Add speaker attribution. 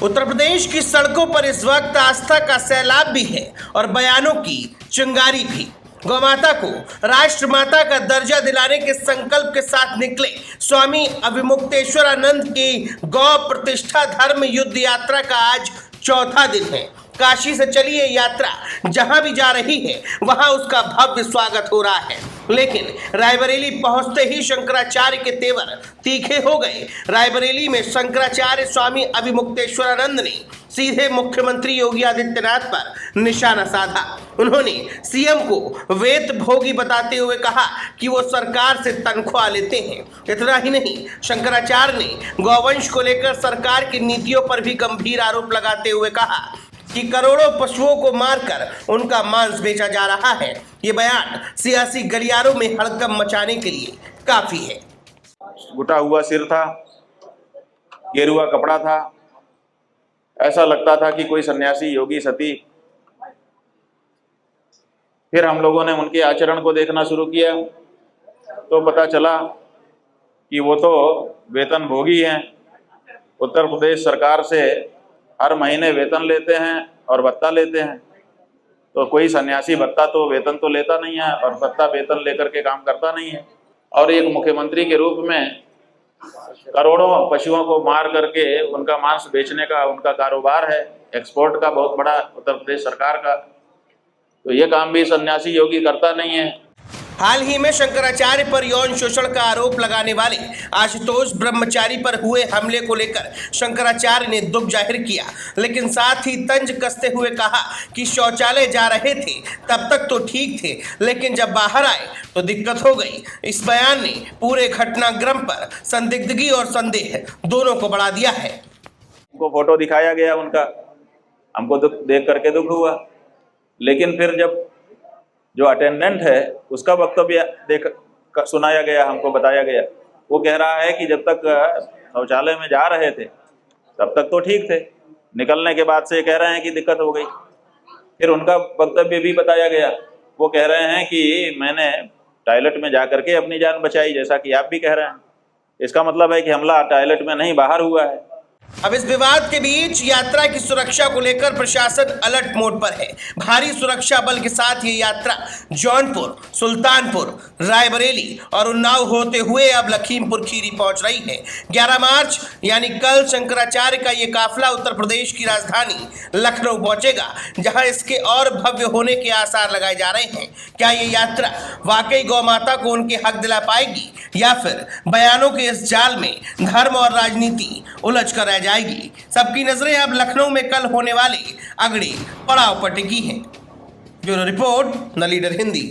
Speaker 1: उत्तर प्रदेश की सड़कों पर इस वक्त आस्था का सैलाब भी है और बयानों की चिंगारी भी। गौ माता को राष्ट्र माता का दर्जा दिलाने के संकल्प के साथ निकले स्वामी अभिमुक्तेश्वरानंद की गौ प्रतिष्ठा धर्म युद्ध यात्रा का आज चौथा दिन है। काशी से चली ये यात्रा जहां भी जा रही है वहां उसका भव्य स्वागत हो रहा है, लेकिन रायबरेली पहुंचते ही शंकराचार्य के तेवर तीखे हो गए। रायबरेली में शंकराचार्य स्वामी अभिमुक्तेश्वरानंद ने सीधे मुख्यमंत्री योगी आदित्यनाथ पर निशाना साधा। उन्होंने सीएम को वेत भोगी बताते हुए कहा कि वो सरकार से तनख्वाह लेते हैं। इतना ही नहीं, शंकराचार्य ने गौवंश को लेकर सरकार की नीतियों पर भी गंभीर आरोप लगाते हुए कहा कि करोड़ों पशुओं को मारकर उनका मांस बेचा जा रहा है। ये बयान सियासी गलियारों में हड़कंप मचाने के लिए काफी है।
Speaker 2: घुटा हुआ सिर था, गेरुआ कपड़ा था, ऐसा लगता था कि कोई सन्यासी योगी सती। फिर हम लोगों ने उनके आचरण को देखना शुरू किया तो पता चला कि वो तो वेतन भोगी हैं। उत्तर प्रदेश सरकार से हर महीने वेतन लेते हैं और भत्ता लेते हैं। तो कोई सन्यासी भत्ता तो वेतन तो लेता नहीं है और भत्ता वेतन लेकर के काम करता नहीं है। और एक मुख्यमंत्री के रूप में करोड़ों पशुओं को मार करके उनका मांस बेचने का उनका कारोबार है, एक्सपोर्ट का बहुत बड़ा उत्तर प्रदेश सरकार का। तो ये काम भी सन्यासी योगी करता नहीं है।
Speaker 1: हाल ही में शंकराचार्य पर यौन शोषण का आरोप लगाने वाले आशुतोष ब्रह्मचारी पर हुए हमले को लेकर शंकराचार्य ने दुख जाहिर किया, लेकिन साथ ही तंज कसते हुए कहा कि शौचालय जा रहे थे तब तक तो ठीक थे, लेकिन जब बाहर आए तो दिक्कत हो गई। इस बयान ने पूरे घटनाक्रम पर संदिग्धगी और संदेह दोनों को बढ़ा दिया है।
Speaker 2: उनको फोटो दिखाया गया उनका, हमको देख करके दुख हुआ, लेकिन फिर जब जो अटेंडेंट है उसका वक्तव्य सुनाया गया, हमको बताया गया, वो कह रहा है कि जब तक शौचालय में जा रहे थे तब तक तो ठीक थे, निकलने के बाद से कह रहे हैं कि दिक्कत हो गई। फिर उनका वक्तव्य भी बताया गया, वो कह रहे हैं कि मैंने टॉयलेट में जा करके अपनी जान बचाई, जैसा कि आप भी कह रहे हैं। इसका मतलब है कि हमला टॉयलेट में नहीं बाहर हुआ है।
Speaker 1: अब इस विवाद के बीच यात्रा की सुरक्षा को लेकर प्रशासन अलर्ट मोड पर है। भारी सुरक्षा बल के साथ ये यात्रा जौनपुर, सुल्तानपुर, रायबरेली और उन्नाव होते हुए अब लखीमपुर खीरी पहुंच रही है। 11 मार्च यानी कल शंकराचार्य का ये काफिला उत्तर प्रदेश की राजधानी लखनऊ पहुंचेगा, जहां इसके और भव्य होने के आसार लगाए जा रहे हैं। क्या ये यात्रा वाकई गौ माता को उनके हक दिला पाएगी या फिर बयानों के इस जाल में धर्म और राजनीति उलझ कर रह जाएगी? सबकी नजरें अब लखनऊ में कल होने वाले अगले पड़ाव पर टिकी हैं। Bureau report, the leader Hindi.